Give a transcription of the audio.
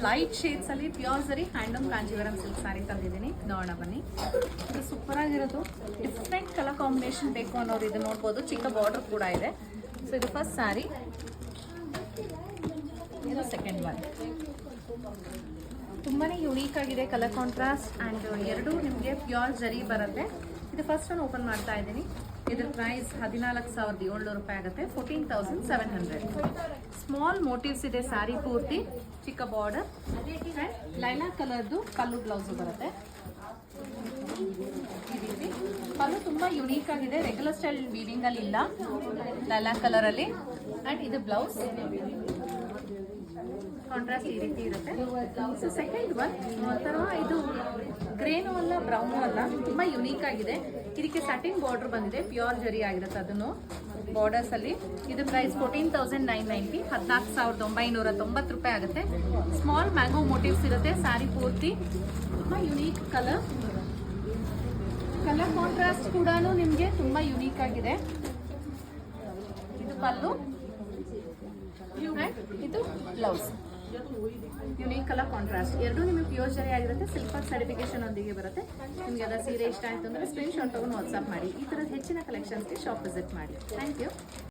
Light shades ಅಲ್ಲಿ pure ಸರಿ handloom Kanjeevaram silk sari ತಂದಿದ್ದೀನಿ. ನೋಡೋಣ ಬನ್ನಿ. ಇದು ಸೂಪರ್ ಆಗಿರೋದು. ಡಿಫ್ರೆಂಟ್ ಕಲರ್ ಕಾಂಬಿನೇಷನ್ ಬೇಕು ಅನ್ನೋರು ಇದು ನೋಡ್ಬೋದು. ಚಿಕ್ಕ ಬಾರ್ಡರ್ ಕೂಡ ಇದೆ. ಸೊ ಇದು ಫಸ್ಟ್ ಸ್ಯಾರಿ, ಇದು ಸೆಕೆಂಡ್ ಒನ್. ತುಂಬಾ ಯುನೀಕ್ ಆಗಿದೆ ಕಲರ್ ಕಾಂಟ್ರಾಸ್ಟ್ ಆ್ಯಂಡ್ ಎರಡೂ ನಿಮಗೆ ಪ್ಯೂರ್ ಜರಿ ಬರುತ್ತೆ. ಇದು ಫಸ್ಟ್ ಒನ್ ಓಪನ್ ಮಾಡ್ತಾ ಇದ್ದೀನಿ. ಇದ್ರ ಪ್ರೈಸ್ 14,700 ರೂಪಾಯಿ ಆಗುತ್ತೆ. 14,700. ಸ್ಮಾಲ್ ಮೋಟಿವ್ಸ್ ಇದೆ ಸ್ಯಾರಿ ಪೂರ್ತಿ. ಚಿಕ್ಕ ಬಾರ್ಡರ್ ಆ್ಯಂಡ್ ಲೈಲಾ ಕಲರ್ದು ಪಲ್ಲು ಬ್ಲೌಸು ಬರುತ್ತೆ. ಈ ರೀತಿ ಪಲ್ಲು ತುಂಬ ಯುನೀಕ್ ಆಗಿದೆ. ರೆಗ್ಯುಲರ್ ಸ್ಟೈಲ್ ವೀವಿಂಗ್ ಅಲ್ಲಿ ಇಲ್ಲ, ಲೈಲಾ ಕಲರ್ ಅಲ್ಲಿ. ಆ್ಯಂಡ್ ಇದು ಬ್ಲೌಸ್ ಕಾಂಟ್ರಾಸ್ಟ್ ಈ ರೀತಿ ಇರುತ್ತೆ. ಸೊ ಸೆಕೆಂಡ್ ಒನ್ ಒಂಥರ ಇದು ಗ್ರೇನು ಅಲ್ಲ ಬ್ರೌನು ಅಲ್ಲ, ತುಂಬ ಯುನೀಕ್ ಆಗಿದೆ. ಇದಕ್ಕೆ ಸಟಿನ್ ಬಾರ್ಡರ್ ಬಂದಿದೆ, ಪ್ಯೂರ್ ಜರಿ ಆಗಿರುತ್ತೆ ಅದನ್ನು ಬಾರ್ಡರ್ಸ್ ಅಲ್ಲಿ. ಇದು ಪ್ರೈಸ್ 14,990, 14,990 ರೂಪಾಯಿ ಆಗುತ್ತೆ. ಸ್ಮಾಲ್ ಮ್ಯಾಂಗೋ ಮೋಟಿವ್ಸ್ ಇರುತ್ತೆ ಸ್ಯಾರಿ ಪೂರ್ತಿ. ತುಂಬ ಯುನೀಕ್ ಕಲರ್ ಕಾಂಟ್ರಾಸ್ಟ್ ಕೂಡ ನಿಮಗೆ ತುಂಬ ಯುನೀಕ್ ಆಗಿದೆ. ಇದು ಪಲ್ಲು, ಇದು ಬ್ಲೌಸ್. ಯುನೀಕ್ ಕಲರ್ ಕಾಂಟ್ರಾಸ್ಟ್ ಎರಡು ನಿಮಗೆ ಪ್ಯೂರ್ ಜರಿ ಆಗಿರುತ್ತೆ. ಸಿಲ್ಕ್ ಮಾರ್ಕ್ ಸರ್ಟಿಫಿಕೇಶನ್ ಒಂದಿಗೆ ಬರುತ್ತೆ. ನಿಮಗೆ ಅದರ ಸೀರೆ ಇಷ್ಟ ಆಯಿತು ಅಂದರೆ ಸ್ಕ್ರೀನ್ ಶಾಟ್ ತಗೊಂಡು ವಾಟ್ಸ್ಆಪ್ ಮಾಡಿ. ಈ ಥರದ ಹೆಚ್ಚಿನ ಕಲೆಕ್ಷನ್ಸ್ಗೆ ಶಾಪ್ ವಿಸಿಟ್ ಮಾಡಿ. Thank you.